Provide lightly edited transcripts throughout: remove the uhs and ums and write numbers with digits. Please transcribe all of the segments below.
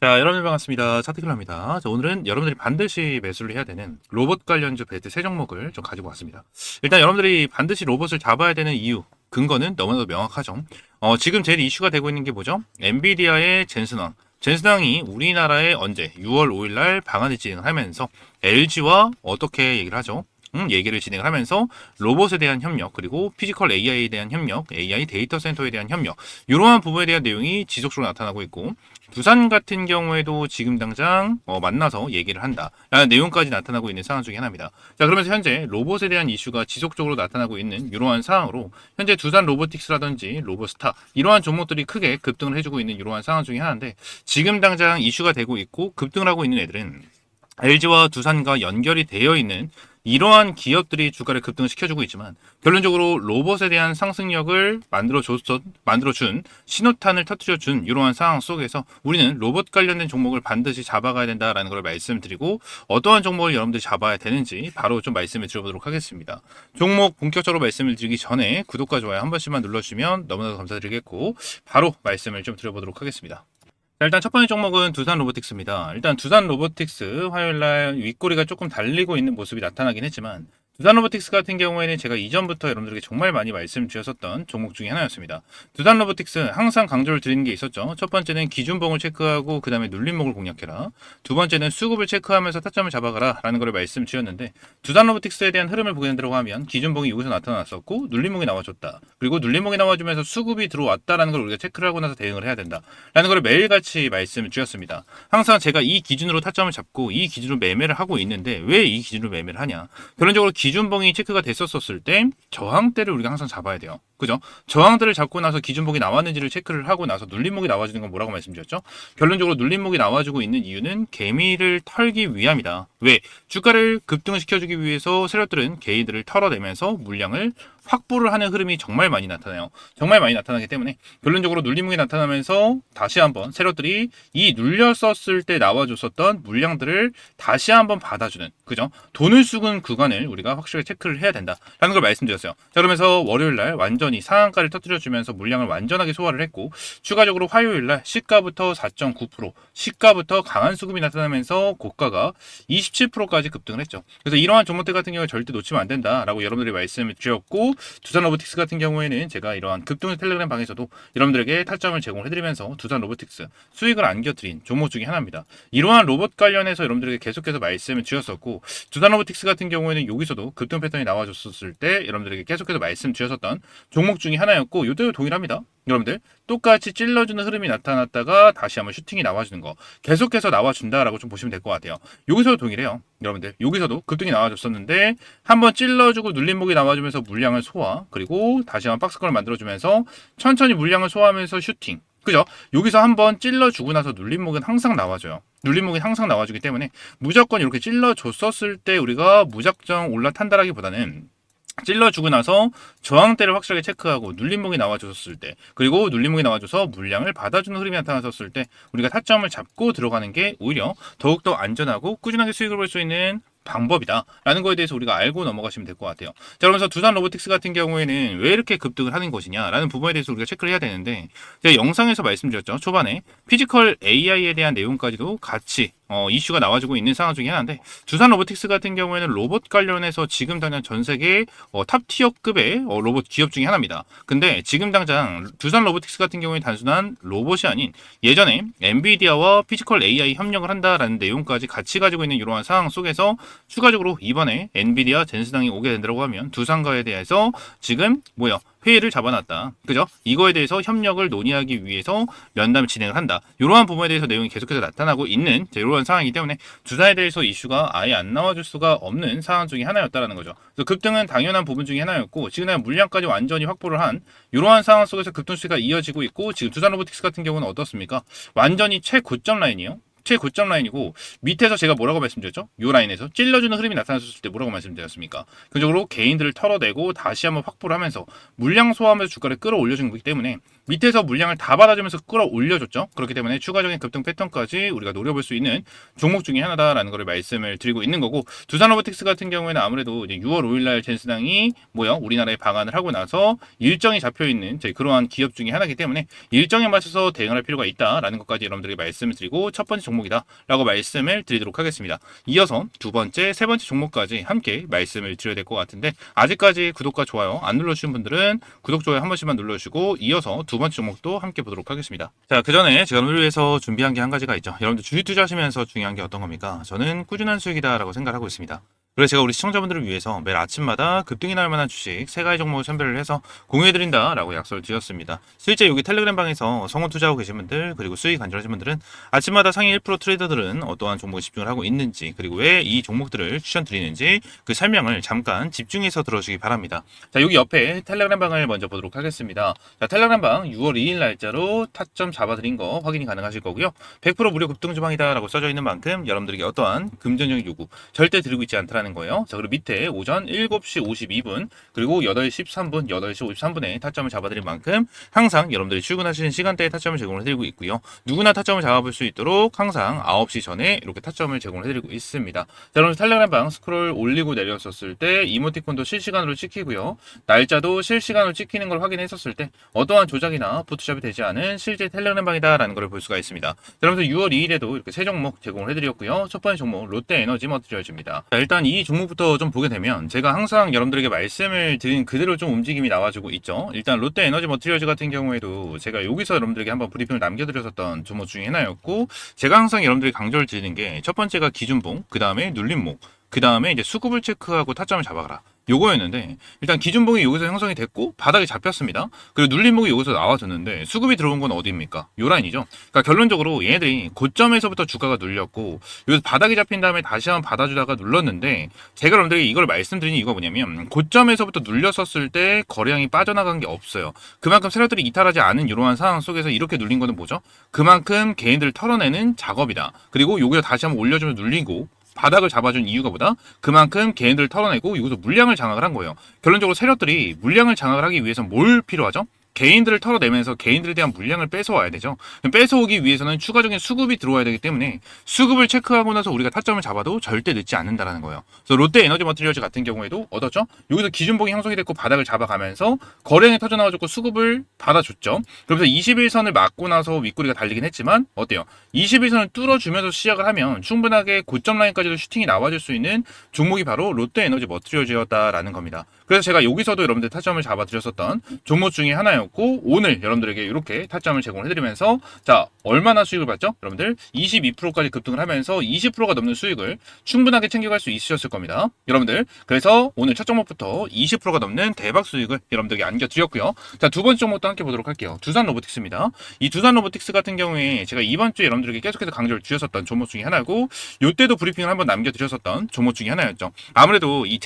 자, 여러분 반갑습니다. 차트킬러입니다. 자, 오늘은 여러분들이 반드시 매수를 해야 되는 로봇 관련주 베트 세 종목을 좀 가지고 왔습니다. 일단 여러분들이 반드시 로봇을 잡아야 되는 이유, 근거는 너무나도 명확하죠. 지금 제일 이슈가 되고 있는 게 뭐죠? 엔비디아의 젠슨왕. 젠슨왕이 우리나라에 언제 6월 5일 날 방한을 진행을 하면서 LG와 어떻게 얘기를 하죠? 얘기를 진행을 하면서 로봇에 대한 협력, 그리고 피지컬 AI에 대한 협력, AI 데이터 센터에 대한 협력, 이러한 부분에 대한 내용이 지속적으로 나타나고 있고, 두산 같은 경우에도 지금 당장 만나서 얘기를 한다 라는 내용까지 나타나고 있는 상황 중에 하나입니다. 자, 그러면서 현재 로봇에 대한 이슈가 지속적으로 나타나고 있는 이러한 상황으로 현재 두산 로보틱스라든지 로봇스타 이러한 종목들이 크게 급등을 해주고 있는 이러한 상황 중에 하나인데, 지금 당장 이슈가 되고 있고 급등을 하고 있는 애들은 LG와 두산과 연결이 되어 있는 이러한 기업들이 주가를 급등시켜주고 있지만, 결론적으로 로봇에 대한 상승력을 만들어준 신호탄을 터뜨려준 이러한 상황 속에서 우리는 로봇 관련된 종목을 반드시 잡아가야 된다라는 걸 말씀드리고, 어떠한 종목을 여러분들이 잡아야 되는지 바로 좀 말씀을 드려보도록 하겠습니다. 종목 본격적으로 말씀을 드리기 전에 구독과 좋아요 한 번씩만 눌러주시면 너무나도 감사드리겠고, 바로 말씀을 좀 드려보도록 하겠습니다. 자, 일단 첫 번째 종목은 두산 로보틱스입니다. 일단 두산 로보틱스 화요일날 윗꼬리가 조금 달리고 있는 모습이 나타나긴 했지만, 두산 로보틱스 같은 경우에는 제가 이전부터 여러분들에게 정말 많이 말씀드렸었던 종목 중에 하나였습니다. 두산 로보틱스 항상 강조를 드리는 게 있었죠. 첫 번째는 기준봉을 체크하고 그 다음에 눌림목을 공략해라. 두 번째는 수급을 체크하면서 타점을 잡아가라 라는 걸 말씀드렸는데, 두산 로보틱스에 대한 흐름을 보게 된다고 하면 기준봉이 여기서 나타났었고 눌림목이 나와줬다. 그리고 눌림목이 나와주면서 수급이 들어왔다라는 걸 우리가 체크를 하고 나서 대응을 해야 된다 라는 걸 매일같이 말씀을 드렸습니다. 항상 제가 이 기준으로 타점을 잡고 이 기준으로 매매를 하고 있는데, 왜 이 기준으로 매매를 하냐, 결론적으로 기준봉이 체크가 됐었을 때 저항대를 우리가 항상 잡아야 돼요. 그죠? 저항대를 잡고 나서 기준봉이 나왔는지를 체크를 하고 나서 눌림목이 나와주는 건 뭐라고 말씀드렸죠? 결론적으로 눌림목이 나와주고 있는 이유는 개미를 털기 위함이다. 왜? 주가를 급등을 시켜주기 위해서 세력들은 개인들을 털어내면서 물량을 확보를 하는 흐름이 정말 많이 나타나요. 정말 많이 나타나기 때문에 결론적으로 눌림목이 나타나면서 다시 한번 세력들이 이 눌렸었을 때 나와줬었던 물량들을 다시 한번 받아주는, 그죠? 돈을 쓰는 구간을 우리가 확실하게 체크를 해야 된다라는 걸 말씀드렸어요. 자, 그러면서 월요일날 완전히 상한가를 터뜨려주면서 물량을 완전하게 소화를 했고, 추가적으로 화요일날 시가부터 4.9%, 시가부터 강한 수급이 나타나면서 고가가 27%까지 급등을 했죠. 그래서 이러한 종목들 같은 경우에 절대 놓치면 안 된다라고 여러분들이 말씀을 드렸고, 두산 로보틱스 같은 경우에는 제가 이러한 급등의 텔레그램 방에서도 여러분들에게 타점을 제공을 해드리면서 두산 로보틱스 수익을 안겨드린 종목 중에 하나입니다. 이러한 로봇 관련해서 여러분들에게 계속해서 말씀을 드렸었고, 두산 로보틱스 같은 경우에는 여기서도 급등 패턴이 나와줬었을 때 여러분들에게 계속해서 말씀드렸었던 종목 중에 하나였고, 이때도 동일합니다. 여러분들 똑같이 찔러주는 흐름이 나타났다가 다시 한번 슈팅이 나와주는 거 계속해서 나와준다라고 좀 보시면 될 것 같아요. 여기서도 동일해요. 여러분들 여기서도 급등이 나와줬었는데 한번 찔러주고 눌림목이 나와주면서 물량을 소화, 그리고 다시 한번 박스권을 만들어주면서 천천히 물량을 소화하면서 슈팅, 그죠? 여기서 한번 찔러주고 나서 눌림목은 항상 나와줘요. 눌림목이 항상 나와주기 때문에 무조건 이렇게 찔러줬었을 때 우리가 무작정 올라탄다라기보다는 찔러주고 나서 저항대를 확실하게 체크하고 눌림목이 나와줬을 때, 그리고 눌림목이 나와줘서 물량을 받아주는 흐름이 나타났었을 때 우리가 타점을 잡고 들어가는 게 오히려 더욱더 안전하고 꾸준하게 수익을 볼 수 있는 방법이다 라는 거에 대해서 우리가 알고 넘어가시면 될 것 같아요. 자, 그러면서 두산 로보틱스 같은 경우에는 왜 이렇게 급등을 하는 것이냐 라는 부분에 대해서 우리가 체크를 해야 되는데, 제가 영상에서 말씀드렸죠. 초반에 피지컬 AI에 대한 내용까지도 같이 이슈가 나와주고 있는 상황 중에 하나인데, 두산 로보틱스 같은 경우에는 로봇 관련해서 지금 당장 전 세계 탑 티어급의 로봇 기업 중에 하나입니다. 근데 지금 당장 두산 로보틱스 같은 경우에 단순한 로봇이 아닌 예전에 엔비디아와 피지컬 AI 협력을 한다라는 내용까지 같이 가지고 있는 이러한 상황 속에서 추가적으로 이번에 엔비디아 젠슨왕이 오게 된다고 하면 두산과에 대해서 지금 회의를 잡아놨다. 그죠? 이거에 대해서 협력을 논의하기 위해서 면담을 진행을 한다. 이러한 부분에 대해서 내용이 계속해서 나타나고 있는 이러한 상황이기 때문에 두산에 대해서 이슈가 아예 안 나와줄 수가 없는 상황 중에 하나였다라는 거죠. 그래서 급등은 당연한 부분 중에 하나였고, 지금 물량까지 완전히 확보를 한 이러한 상황 속에서 급등 추세가 이어지고 있고, 지금 두산 로보틱스 같은 경우는 어떻습니까? 완전히 최고점 라인이요. 최고점 라인이고 밑에서 제가 뭐라고 말씀드렸죠? 이 라인에서 찔러주는 흐름이 나타났을 때 뭐라고 말씀드렸습니까? 기본적으로 개인들을 털어내고 다시 한번 확보를 하면서 물량 소화하면서 주가를 끌어올려준 거기 때문에 밑에서 물량을 다 받아주면서 끌어올려줬죠. 그렇기 때문에 추가적인 급등 패턴까지 우리가 노려볼 수 있는 종목 중에 하나다라는 걸 말씀을 드리고 있는 거고, 두산로보틱스 같은 경우에는 아무래도 이제 6월 5일날 젠스당이 우리나라에 방한을 하고 나서 일정이 잡혀 있는 그러한 기업 중에 하나이기 때문에 일정에 맞춰서 대응할 필요가 있다라는 것까지 여러분들에게 말씀을 드리고 첫 번째 종목이다라고 말씀을 드리도록 하겠습니다. 이어서 두 번째, 세 번째 종목까지 함께 말씀을 드려야 될 것 같은데, 아직까지 구독과 좋아요 안 눌러주신 분들은 구독, 좋아요 한 번씩만 눌러주시고 이어서 두 번째 종목도 함께 보도록 하겠습니다. 자, 그 전에 제가 오늘 위해서 준비한 게 한 가지가 있죠. 여러분들 주식 투자하시면서 중요한 게 어떤 겁니까? 저는 꾸준한 수익이다라고 생각하고 있습니다. 그래서 제가 우리 시청자분들을 위해서 매일 아침마다 급등이 날 만한 주식 3가지 종목을 선별을 해서 공유해드린다라고 약속을 드렸습니다. 실제 여기 텔레그램 방에서 성원 투자하고 계신 분들, 그리고 수익 간절하신 분들은 아침마다 상위 1% 트레이더들은 어떠한 종목에 집중을 하고 있는지, 그리고 왜 이 종목들을 추천드리는지 그 설명을 잠깐 집중해서 들어주시기 바랍니다. 자, 여기 옆에 텔레그램 방을 먼저 보도록 하겠습니다. 자, 텔레그램 방 6월 2일 날짜로 타점 잡아드린 거 확인이 가능하실 거고요. 100% 무료 급등 주방이다라고 써져 있는 만큼 여러분들에게 어떠한 금전적 요구 절대 드리고 있지 않다라는 거예요. 자, 그리고 밑에 오전 7시 52분 그리고 8시 13분, 8시 53분에 타점을 잡아드린 만큼 항상 여러분들이 출근하시는 시간대에 타점을 제공을 해드리고 있고요. 누구나 타점을 잡아볼 수 있도록 항상 9시 전에 이렇게 타점을 제공을 해드리고 있습니다. 자, 여러분 텔레그램 방 스크롤 올리고 내렸었을 때 이모티콘도 실시간으로 찍히고요. 날짜도 실시간으로 찍히는 걸 확인했었을 때 어떠한 조작이나 포토샵이 되지 않은 실제 텔레그램 방이다라는 걸 볼 수가 있습니다. 자, 여러분들 6월 2일에도 이렇게 세 종목 제공을 해드렸고요. 첫 번째 종목 롯데에너지 머티리얼즈입니다. 자, 일단 이 종목부터 좀 보게 되면 제가 항상 여러분들에게 말씀을 드린 그대로 좀 움직임이 나와주고 있죠. 일단 롯데에너지 머티리얼즈 같은 경우에도 제가 여기서 여러분들에게 한번 브리핑을 남겨드렸었던 종목 중에 하나였고, 제가 항상 여러분들에게 강조를 드리는 게 첫 번째가 기준봉, 그 다음에 눌림목, 그 다음에 이제 수급을 체크하고 타점을 잡아가라, 요거였는데, 일단 기준봉이 여기서 형성이 됐고 바닥에 잡혔습니다. 그리고 눌림목이 여기서 나와줬는데 수급이 들어온 건 어디입니까? 요 라인이죠. 그러니까 결론적으로 얘네들이 고점에서부터 주가가 눌렸고 여기서 바닥이 잡힌 다음에 다시 한번 받아주다가 눌렀는데, 제가 여러분들에게 이걸 말씀드린 이유가 뭐냐면 고점에서부터 눌렸었을 때 거래량이 빠져나간 게 없어요. 그만큼 세력들이 이탈하지 않은 이러한 상황 속에서 이렇게 눌린 거는 뭐죠? 그만큼 개인들을 털어내는 작업이다. 그리고 여기서 다시 한번 올려주면 눌리고 바닥을 잡아준 이유가 뭐다? 그만큼 개인들을 털어내고 여기서 물량을 장악을 한 거예요. 결론적으로 세력들이 물량을 장악을 하기 위해서 뭘 필요하죠? 개인들을 털어내면서 개인들에 대한 물량을 뺏어와야 되죠. 뺏어오기 위해서는 추가적인 수급이 들어와야 되기 때문에 수급을 체크하고 나서 우리가 타점을 잡아도 절대 늦지 않는다라는 거예요. 그래서 롯데 에너지 머티리얼즈 같은 경우에도 얻었죠. 여기서 기준봉이 형성이 됐고 바닥을 잡아가면서 거래량이 터져나와줬고 수급을 받아줬죠. 그러면서 21선을 맞고 나서 윗꼬리가 달리긴 했지만 어때요? 21선을 뚫어주면서 시작을 하면 충분하게 고점 라인까지도 슈팅이 나와줄 수 있는 종목이 바로 롯데 에너지 머티리얼즈였다라는 겁니다. 그래서 제가 여기서도 여러분들 타점을 잡아드렸었던 종목 중에 하나였고, 오늘 여러분들에게 이렇게 타점을 제공을 해드리면서 자, 얼마나 수익을 봤죠? 여러분들 22%까지 급등을 하면서 20%가 넘는 수익을 충분하게 챙겨갈 수 있으셨을 겁니다. 여러분들, 그래서 오늘 첫 종목부터 20%가 넘는 대박 수익을 여러분들에게 안겨드렸고요. 자, 두 번째 종목도 함께 보도록 할게요. 두산 로보틱스입니다. 이 두산 로보틱스 같은 경우에 제가 이번 주에 여러분들에게 계속해서 강조를 드렸었던 종목 중에 하나고, 요때도 브리핑을 한번 남겨드렸었던 종목 중에 하나였죠. 아무래도 이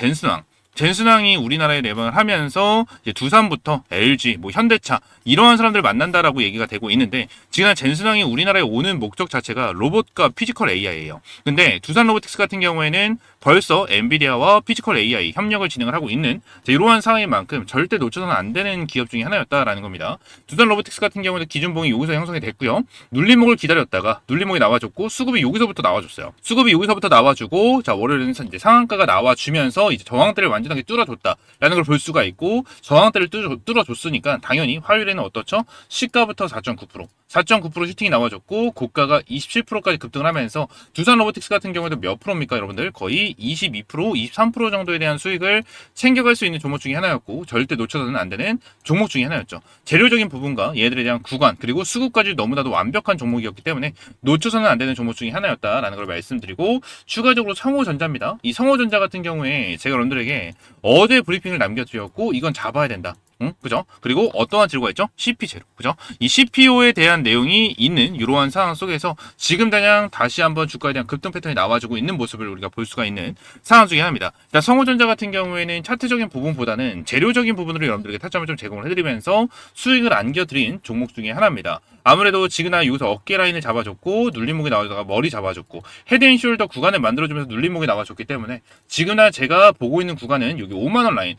젠슨왕이 우리나라에 내방을 하면서 이제 두산부터 LG, 현대차 이러한 사람들을 만난다라고 얘기가 되고 있는데, 지금 젠슨왕이 우리나라에 오는 목적 자체가 로봇과 피지컬 AI예요. 근데 두산 로보틱스 같은 경우에는 벌써 엔비디아와 피지컬 AI 협력을 진행을 하고 있는 이러한 상황인 만큼 절대 놓쳐서는 안 되는 기업 중에 하나였다라는 겁니다. 두산 로보틱스 같은 경우는 기준봉이 여기서 형성이 됐고요. 눌림목을 기다렸다가 눌림목이 나와줬고 수급이 여기서부터 나와줬어요. 수급이 여기서부터 나와주고, 자, 월요일은 이제 상한가가 나와주면서 이제 저항대를 완전하게 뚫어줬다라는 걸 볼 수가 있고, 저항대를 뚫어줬으니까 당연히 화요일에는 어떻죠? 시가부터 4.9% 슈팅이 나와줬고 고가가 27%까지 급등을 하면서 두산 로보틱스 같은 경우에도 몇 프로입니까 여러분들? 거의 22%, 23% 정도에 대한 수익을 챙겨갈 수 있는 종목 중에 하나였고, 절대 놓쳐서는 안 되는 종목 중에 하나였죠. 재료적인 부분과 얘들에 대한 구간 그리고 수급까지 너무나도 완벽한 종목이었기 때문에 놓쳐서는 안 되는 종목 중에 하나였다라는 걸 말씀드리고, 추가적으로 성호전자입니다. 이 성호전자 같은 경우에 제가 여러분들에게 어제 브리핑을 남겨드렸고 이건 잡아야 된다, 응? 그죠? 그리고 어떠한 재료가 있죠? CP 재료. 그죠? 이 CPO에 대한 내용이 있는 이러한 상황 속에서 지금 당장 다시 한번 주가에 대한 급등 패턴이 나와주고 있는 모습을 우리가 볼 수가 있는 상황 중에 하나입니다. 일단 성호전자 같은 경우에는 차트적인 부분보다는 재료적인 부분으로 여러분들에게 타점을 좀 제공을 해드리면서 수익을 안겨드린 종목 중에 하나입니다. 아무래도 지그나 여기서 어깨 라인을 잡아줬고 눌림목이 나와주다가 머리 잡아줬고 헤드앤숄더 구간을 만들어주면서 눌림목이 나와줬기 때문에 지그나 제가 보고 있는 구간은 여기 5만원 라인,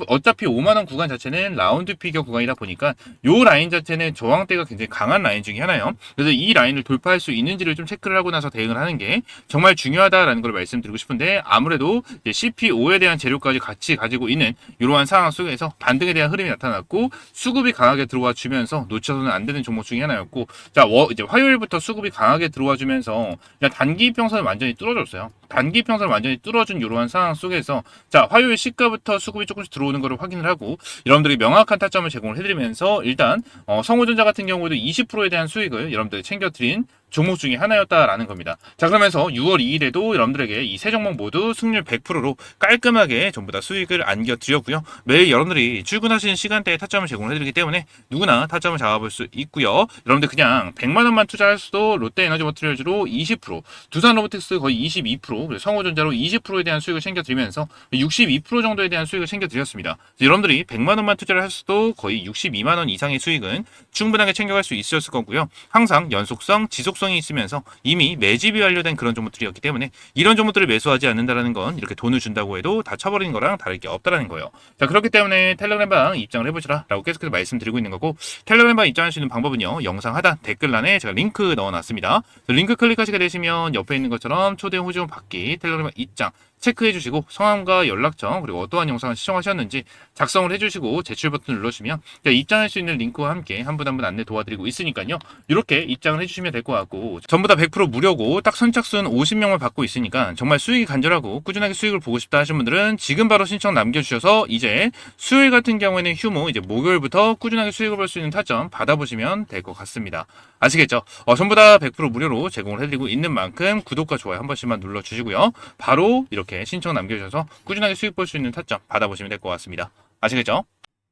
어차피 5만원 구간 자체는 라운드 피겨 구간이다 보니까 요 라인 자체는 저항대가 굉장히 강한 라인 중에 하나예요. 그래서 이 라인을 돌파할 수 있는지를 좀 체크를 하고 나서 대응을 하는 게 정말 중요하다라는 걸 말씀드리고 싶은데, 아무래도 CP5에 대한 재료까지 같이 가지고 있는 이러한 상황 속에서 반등에 대한 흐름이 나타났고 수급이 강하게 들어와 주면서 놓쳐서는 안 되는 종목 중에 하나였고, 자 이제 화요일부터 수급이 강하게 들어와 주면서 그냥 단기 평선을 완전히 뚫어줬어요. 단기 평선을 완전히 뚫어준 이러한 상황 속에서 자 화요일 시가부터 수급이 조금씩 들어오는 것을 확인을 하고 여러분들이 명확한 타점을 제공을 해드리면서 일단 성호전자 같은 경우에도 20%에 대한 수익을 여러분들이 챙겨드린 종목 중에 하나였다라는 겁니다. 자, 그러면서 6월 2일에도 여러분들에게 이 세 종목 모두 승률 100%로 깔끔하게 전부 다 수익을 안겨드렸고요. 매일 여러분들이 출근하시는 시간대에 타점을 제공을 해드리기 때문에 누구나 타점을 잡아볼 수 있고요. 여러분들 그냥 100만원만 투자할 수도 롯데에너지머티리얼즈로 20%, 두산로보틱스 거의 22%, 성호전자로 20%에 대한 수익을 챙겨드리면서 62% 정도에 대한 수익을 챙겨드렸습니다. 여러분들이 100만원만 투자를 할 수도 거의 62만원 이상의 수익은 충분하게 챙겨갈 수 있었을 거고요. 항상 연속성, 지속성이 있으면서 이미 매집이 완료된 그런 종목들이었기 때문에 이런 종목들을 매수하지 않는다는 건 이렇게 돈을 준다고 해도 다 쳐버리는 거랑 다를 게 없다라는 거예요. 자, 그렇기 때문에 텔레그램방 입장을 해보시라 라고 계속해서 말씀드리고 있는 거고, 텔레그램방 입장할 수 있는 방법은요, 영상 하단 댓글란에 제가 링크 넣어놨습니다. 링크 클릭하시게 되시면 옆에 있는 것처럼 초대 호지원 받기, 텔레그램방 입장 체크해 주시고 성함과 연락처 그리고 어떠한 영상을 시청하셨는지 작성을 해주시고 제출 버튼을 눌러주시면 입장할 수 있는 링크와 함께 한 분 한 분 안내 도와드리고 있으니까요. 이렇게 입장을 해주시면 될 것 같고, 전부 다 100% 무료고 딱 선착순 50명을 받고 있으니까 정말 수익이 간절하고 꾸준하게 수익을 보고 싶다 하시는 분들은 지금 바로 신청 남겨주셔서 이제 수요일 같은 경우에는 휴무, 이제 목요일부터 꾸준하게 수익을 볼 수 있는 타점 받아보시면 될 것 같습니다. 아시겠죠? 전부 다 100% 무료로 제공을 해드리고 있는 만큼 구독과 좋아요 한 번씩만 눌러주시고요. 바로 이렇게 신청 남겨주셔서 꾸준하게 수익 볼 수 있는 타점 받아보시면 될 것 같습니다. 아시겠죠?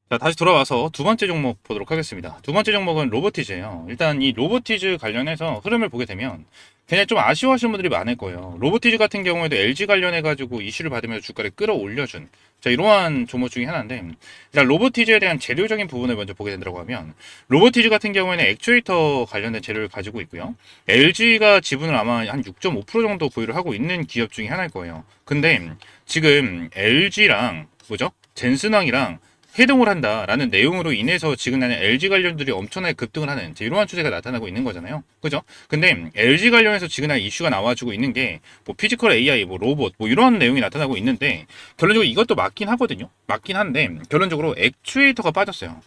자, 다시 돌아와서 두 번째 종목 보도록 하겠습니다. 두 번째 종목은 로보티즈예요. 일단 이 로보티즈 관련해서 흐름을 보게 되면 그냥 좀 아쉬워하시는 분들이 많을 거예요. 로보티즈 같은 경우에도 LG 관련해가지고 이슈를 받으면서 주가를 끌어올려준 자 이러한 종목 중에 하나인데, 일단 로보티즈에 대한 재료적인 부분을 먼저 보게 된다고 하면 로보티즈 같은 경우에는 액추에이터 관련된 재료를 가지고 있고요. LG가 지분을 아마 한 6.5% 정도 보유를 하고 있는 기업 중에 하나일 거예요. 근데 지금 LG랑 뭐죠? 젠슨왕이랑 해동을 한다라는 내용으로 인해서 지금 나는 LG 관련들이 엄청나게 급등을 하는 이러한 추세가 나타나고 있는 거잖아요. 그죠? 근데 LG 관련해서 지금 이슈가 나와주고 있는 게 뭐 피지컬 AI, 뭐 로봇, 뭐 이런 내용이 나타나고 있는데 결론적으로 이것도 맞긴 하거든요. 맞긴 한데 결론적으로 액추에이터가 빠졌어요.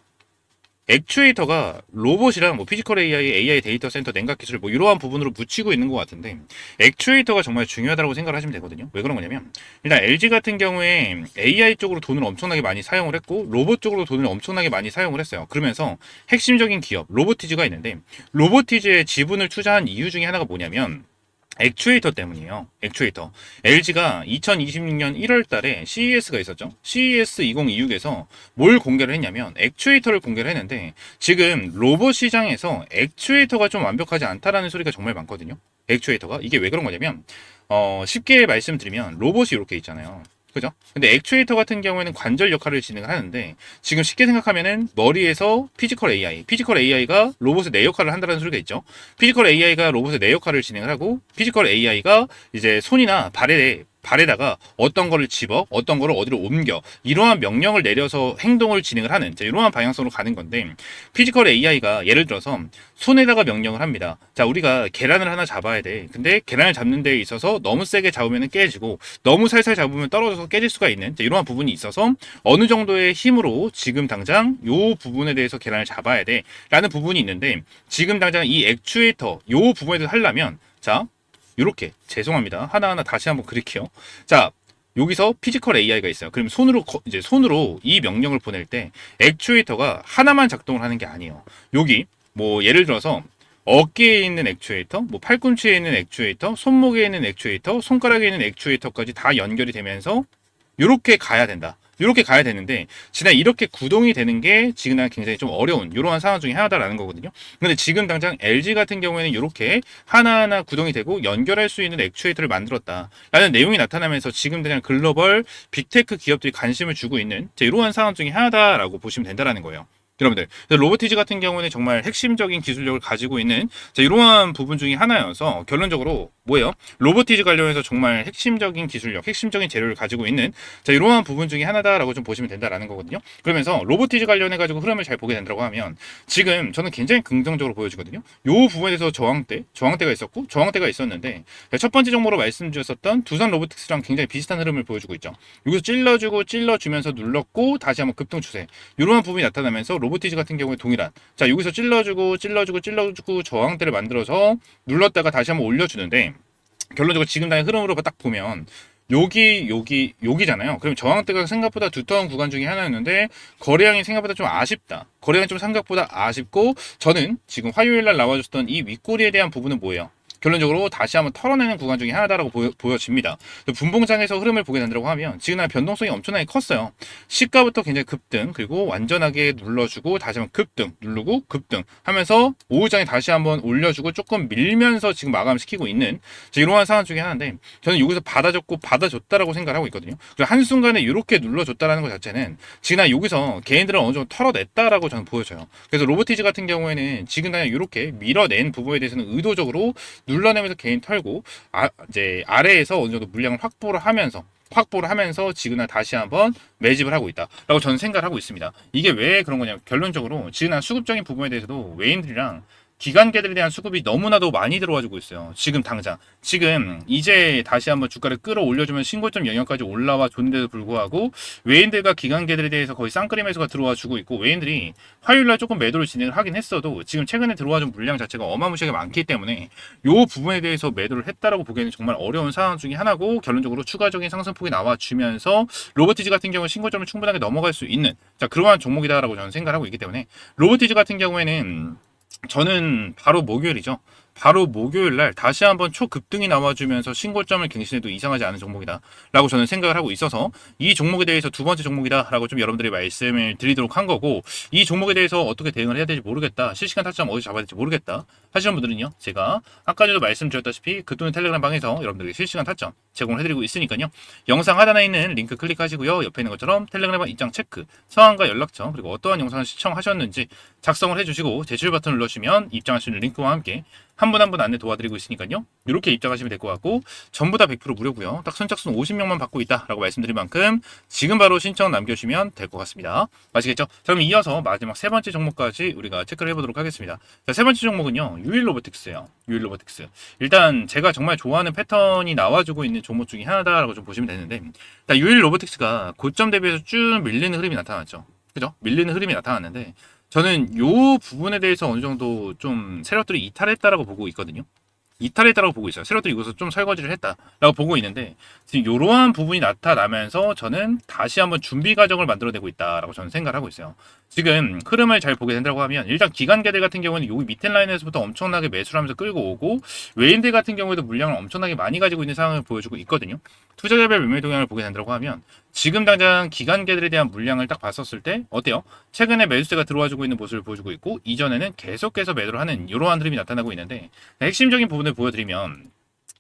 액추에이터가 로봇이랑 뭐 피지컬 AI 데이터 센터 냉각 기술 뭐 이러한 부분으로 묻히고 있는 것 같은데 액추에이터가 정말 중요하다고 생각을 하시면 되거든요. 왜 그런 거냐면 일단 LG 같은 경우에 AI 쪽으로 돈을 엄청나게 많이 사용을 했고 로봇 쪽으로 돈을 엄청나게 많이 사용을 했어요. 그러면서 핵심적인 기업 로보티즈가 있는데 로보티즈에 지분을 투자한 이유 중에 하나가 뭐냐면 액추에이터 때문이에요. 액추에이터. LG가 2026년 1월 달에 CES가 있었죠. CES 2026에서 뭘 공개를 했냐면 액추에이터를 공개를 했는데 지금 로봇 시장에서 액추에이터가 좀 완벽하지 않다라는 소리가 정말 많거든요. 액추에이터가. 이게 왜 그런 거냐면 쉽게 말씀드리면 로봇이 이렇게 있잖아요. 그죠? 근데 액추에이터 같은 경우에는 관절 역할을 진행을 하는데 지금 쉽게 생각하면은 머리에서 피지컬 AI가 로봇의 내 역할을 한다는 소리가 있죠. 피지컬 AI가 로봇의 내 역할을 진행을 하고 피지컬 AI가 이제 손이나 발에다가 어떤 거를 집어 어떤 거를 어디로 옮겨 이러한 명령을 내려서 행동을 진행을 하는 이러한 방향성으로 가는 건데, 피지컬 AI가 예를 들어서 손에다가 명령을 합니다. 자, 우리가 계란을 하나 잡아야 돼. 근데 계란을 잡는 데 있어서 너무 세게 잡으면 깨지고 너무 살살 잡으면 떨어져서 깨질 수가 있는 이러한 부분이 있어서 어느 정도의 힘으로 지금 당장 요 부분에 대해서 계란을 잡아야 돼 라는 부분이 있는데, 지금 당장 이 액추에이터 요 부분에 대해서 하려면 자 이렇게 죄송합니다. 하나하나 다시 한번 그릴게요. 자, 여기서 피지컬 AI가 있어요. 그럼 손으로 이 명령을 보낼 때 액추에이터가 하나만 작동을 하는 게 아니에요. 여기 뭐 예를 들어서 어깨에 있는 액추에이터, 뭐 팔꿈치에 있는 액추에이터, 손목에 있는 액추에이터, 손가락에 있는 액추에이터까지 다 연결이 되면서 이렇게 가야 된다. 이렇게 가야 되는데 지난 이렇게 구동이 되는 게 지금 굉장히 좀 어려운 이러한 상황 중에 하나다라는 거거든요. 근데 지금 당장 LG 같은 경우에는 이렇게 하나하나 구동이 되고 연결할 수 있는 액추에이터를 만들었다라는 내용이 나타나면서 지금 당장 글로벌 빅테크 기업들이 관심을 주고 있는 이러한 상황 중에 하나다라고 보시면 된다라는 거예요. 여러분들, 로보티즈 같은 경우는 정말 핵심적인 기술력을 가지고 있는 이러한 부분 중에 하나여서 결론적으로 뭐예요? 로보티즈 관련해서 정말 핵심적인 기술력, 핵심적인 재료를 가지고 있는 이러한 부분 중에 하나다라고 좀 보시면 된다라는 거거든요. 그러면서 로보티즈 관련해 가지고 흐름을 잘 보게 된다고 하면 지금 저는 굉장히 긍정적으로 보여지거든요. 이 부분에 대해서 저항대가 있었고 저항대가 있었는데 첫 번째 종목으로 말씀드렸었던 두산 로보틱스랑 굉장히 비슷한 흐름을 보여주고 있죠. 여기서 찔러주면서 눌렀고 다시 한번 급등 추세 이러한 부분이 나타나면서 로보티즈 같은 경우에 동일한 여기서 찔러주고 저항대를 만들어서 눌렀다가 다시 한번 올려주는데 결론적으로 지금 당의 흐름으로 딱 보면 여기잖아요. 그럼 저항대가 생각보다 두터운 구간 중에 하나였는데 거래량이 생각보다 좀 아쉽다. 거래량이 좀 생각보다 아쉽고 저는 지금 화요일날 나와줬던 이 윗꼬리에 대한 부분은 뭐예요? 결론적으로 다시 한번 털어내는 구간 중에 하나다라고 보여집니다. 분봉장에서 흐름을 보게 된다고 하면 지금 변동성이 엄청나게 컸어요. 시가부터 굉장히 급등 그리고 완전하게 눌러주고 다시 한번 급등 누르고 급등 하면서 오후장에 다시 한번 올려주고 조금 밀면서 지금 마감시키고 있는 이러한 상황 중에 하나인데 저는 여기서 받아줬다라고 생각을 하고 있거든요. 그리고 한순간에 이렇게 눌러줬다라는 것 자체는 지금 여기서 개인들을 어느 정도 털어냈다라고 저는 보여져요. 그래서 로보티즈 같은 경우에는 지금 이렇게 밀어낸 부분에 대해서는 의도적으로 눌러내면서 개인 털고 이제 아래에서 어느 정도 물량을 확보를 하면서 지금 다시 한번 매집을 하고 있다라고 저는 생각을 하고 있습니다. 이게 왜 그런 거냐면 결론적으로 지금 수급적인 부분에 대해서도 외인들이랑 기관계들에 대한 수급이 너무나도 많이 들어와주고 있어요. 지금 당장 이제 다시 한번 주가를 끌어올려주면 신고점 영역까지 올라와 줬는데도 불구하고 외인들과 기관계들에 대해서 거의 쌍끌이 매수가 들어와주고 있고 외인들이 화요일날 조금 매도를 진행을 하긴 했어도 지금 최근에 들어와준 물량 자체가 어마무시하게 많기 때문에 이 부분에 대해서 매도를 했다라고 보기에는 정말 어려운 상황 중에 하나고 결론적으로 추가적인 상승폭이 나와주면서 로보티즈 같은 경우 신고점을 충분하게 넘어갈 수 있는 그러한 종목이다라고 저는 생각을 하고 있기 때문에 로보티즈 같은 경우에는 저는 바로 목요일 날 다시 한번 초급등이 나와주면서 신고점을 갱신해도 이상하지 않은 종목이다 라고 저는 생각을 하고 있어서 이 종목에 대해서 두 번째 종목이다 라고 좀 여러분들이 말씀을 드리도록 한 거고 이 종목에 대해서 어떻게 대응을 해야 될지 모르겠다 실시간 타점 어디서 잡아야 될지 모르겠다 하시는 분들은요 제가 아까 전에도 말씀드렸다시피 그돈의 텔레그램 방에서 여러분들에게 실시간 타점 제공을 해드리고 있으니까요 영상 하단에 있는 링크 클릭하시고요 옆에 있는 것처럼 텔레그램 방 입장 체크 성함과 연락처 그리고 어떠한 영상을 시청하셨는지 작성을 해주시고 제출 버튼을 눌러주시면 입장할 수 있는 링크와 함께 한 분 한 분 안내 도와드리고 있으니까요. 이렇게 입장하시면 될 것 같고 전부 다 100% 무료고요. 딱 선착순 50명만 받고 있다라고 말씀드린 만큼 지금 바로 신청 남겨주시면 될 것 같습니다. 아시겠죠? 자, 그럼 이어서 마지막 세 번째 종목까지 우리가 체크를 해보도록 하겠습니다. 자, 세 번째 종목은요. 유일로보틱스예요. 유일로보틱스. 일단 제가 정말 좋아하는 패턴이 나와주고 있는 종목 중에 하나다라고 좀 보시면 되는데 유일로보틱스가 고점 대비해서 쭉 밀리는 흐름이 나타났죠. 그죠? 밀리는 흐름이 나타났는데 저는 이 부분에 대해서 어느 정도 좀 세력들이 이탈했다라고 보고 있거든요. 이탈했다라고 보고 있어요. 세력들이 이것을 좀 설거지를 했다라고 보고 있는데 지금 이러한 부분이 나타나면서 저는 다시 한번 준비 과정을 만들어내고 있다라고 저는 생각을 하고 있어요. 지금 흐름을 잘 보게 된다고 하면 일단 기관계들 같은 경우는 여기 밑에 라인에서부터 엄청나게 매수를 하면서 끌고 오고 외인들 같은 경우에도 물량을 엄청나게 많이 가지고 있는 상황을 보여주고 있거든요. 투자자별 매매 동향을 보게 된다고 하면 지금 당장 기관계들에 대한 물량을 딱 봤었을 때 어때요? 최근에 매수세가 들어와주고 있는 모습을 보여주고 있고 이전에는 계속해서 매도를 하는 이러한 흐름이 나타나고 있는데 핵심적인 부분을 보여드리면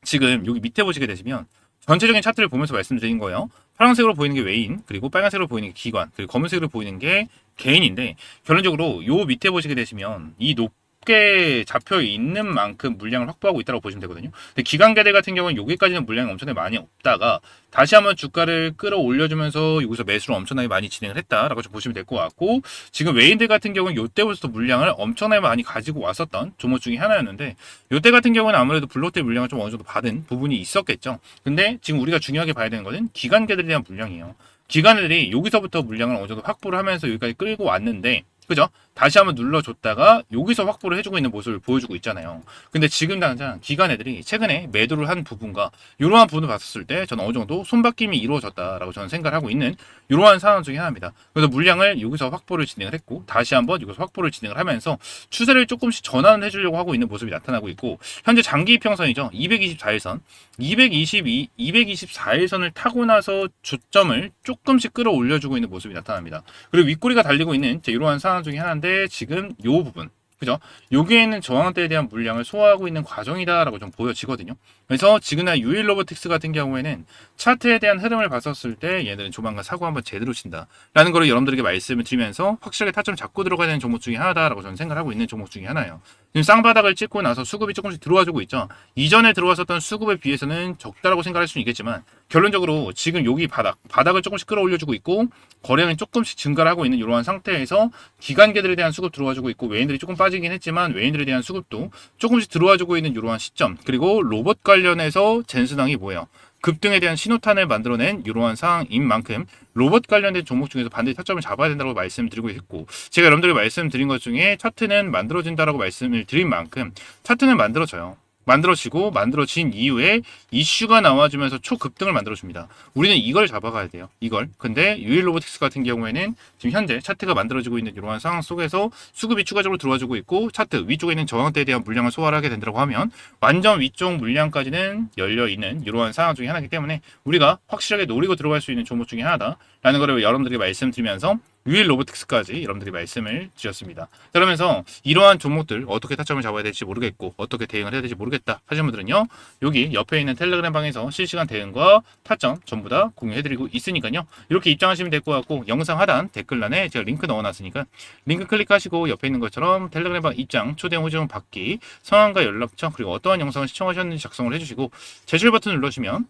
지금 여기 밑에 보시게 되시면 전체적인 차트를 보면서 말씀드린 거예요. 파란색으로 보이는 게 외인, 그리고 빨간색으로 보이는 게 기관, 그리고 검은색으로 보이는 게 개인인데 결론적으로 요 밑에 보시게 되시면 이 높게 잡혀 있는 만큼 물량을 확보하고 있다고 보시면 되거든요. 근데 기관계들 같은 경우는 여기까지는 물량이 엄청나게 많이 없다가 다시 한번 주가를 끌어올려주면서 여기서 매수를 엄청나게 많이 진행을 했다라고 좀 보시면 될 것 같고 지금 외인들 같은 경우는 이때부터 물량을 엄청나게 많이 가지고 왔었던 종목 중에 하나였는데 이때 같은 경우는 아무래도 블록대 물량을 좀 어느 정도 받은 부분이 있었겠죠. 근데 지금 우리가 중요하게 봐야 되는 것은 기관계들에 대한 물량이에요. 기관들이 여기서부터 물량을 어느 정도 확보를 하면서 여기까지 끌고 왔는데 그죠? 다시 한번 눌러줬다가 여기서 확보를 해주고 있는 모습을 보여주고 있잖아요. 근데 지금 당장 기관 애들이 최근에 매도를 한 부분과 이러한 부분을 봤었을 때 저는 어느 정도 손바뀜이 이루어졌다라고 저는 생각을 하고 있는 이러한 상황 중에 하나입니다. 그래서 물량을 여기서 확보를 진행을 했고 다시 한번 여기서 확보를 진행을 하면서 추세를 조금씩 전환을 해주려고 하고 있는 모습이 나타나고 있고, 현재 장기 이평선이죠. 224일선, 224일선을 타고 나서 조점을 조금씩 끌어올려주고 있는 모습이 나타납니다. 그리고 윗꼬리가 달리고 있는 이러한 상황 중에 하나인데 지금 요 부분, 그죠? 여기에 있는 저항대에 대한 물량을 소화하고 있는 과정이다라고 좀 보여지거든요. 그래서 지그나 유일 로보틱스 같은 경우에는 차트에 대한 흐름을 봤었을 때 얘들은 조만간 사고 한번 제대로 친다라는 거를 여러분들에게 말씀을 드리면서 확실하게 타점을 잡고 들어가야 되는 종목 중에 하나다라고 저는 생각을 하고 있는 종목 중에 하나예요. 지금 쌍바닥을 찍고 나서 수급이 조금씩 들어와주고 있죠. 이전에 들어왔었던 수급에 비해서는 적다라고 생각할 수는 있겠지만 결론적으로 지금 여기 바닥을 조금씩 끌어올려주고 있고 거래량이 조금씩 증가를 하고 있는 이러한 상태에서 기관계들에 대한 수급 들어와주고 있고, 외인들이 조금 빠지긴 했지만 외인들에 대한 수급도 조금씩 들어와주고 있는 이러한 시점, 그리고 로봇 관련해서 젠스당이 뭐예요? 급등에 대한 신호탄을 만들어낸 이러한 상황인 만큼 로봇 관련된 종목 중에서 반드시 타점을 잡아야 된다고 말씀드리고 있고, 제가 여러분들에게 말씀드린 것 중에 차트는 만들어진다라고 말씀을 드린 만큼 차트는 만들어지고 만들어진 이후에 이슈가 나와주면서 초급등을 만들어줍니다. 우리는 이걸 잡아가야 돼요. 이걸. 근데 유일 로보틱스 같은 경우에는 지금 현재 차트가 만들어지고 있는 이러한 상황 속에서 수급이 추가적으로 들어와주고 있고 차트 위쪽에 있는 저항대에 대한 물량을 소화를 하게 된다고 하면 완전 위쪽 물량까지는 열려있는 이러한 상황 중에 하나이기 때문에 우리가 확실하게 노리고 들어갈 수 있는 종목 중에 하나다라는 것을 여러분들에게 말씀드리면서 유일 로보틱스까지 여러분들이 말씀을 드렸습니다. 그러면서 이러한 종목들 어떻게 타점을 잡아야 될지 모르겠고 어떻게 대응을 해야 될지 모르겠다 하시는 분들은요, 여기 옆에 있는 텔레그램 방에서 실시간 대응과 타점 전부 다 공유해드리고 있으니까요, 이렇게 입장하시면 될 것 같고, 영상 하단 댓글란에 제가 링크 넣어놨으니까 링크 클릭하시고 옆에 있는 것처럼 텔레그램 방 입장, 초대 호정 받기, 성함과 연락처, 그리고 어떠한 영상을 시청하셨는지 작성을 해주시고 제출 버튼 누르시면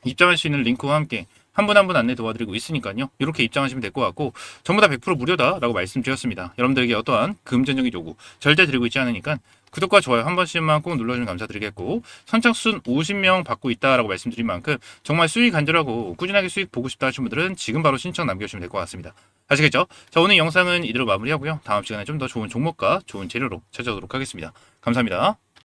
입장할 수 있는 링크와 함께 한 분 한 분 안내 도와드리고 있으니까요, 이렇게 입장하시면 될 것 같고 전부 다 100% 무료다라고 말씀드렸습니다. 여러분들에게 어떠한 금전적인 요구 절대 드리고 있지 않으니까 구독과 좋아요 한 번씩만 꼭 눌러주면 감사드리겠고, 선착순 50명 받고 있다라고 말씀드린 만큼 정말 수익 간절하고 꾸준하게 수익 보고 싶다 하시는 분들은 지금 바로 신청 남겨주시면 될 것 같습니다. 아시겠죠? 자, 오늘 영상은 이대로 마무리하고요, 다음 시간에 좀 더 좋은 종목과 좋은 재료로 찾아오도록 하겠습니다. 감사합니다.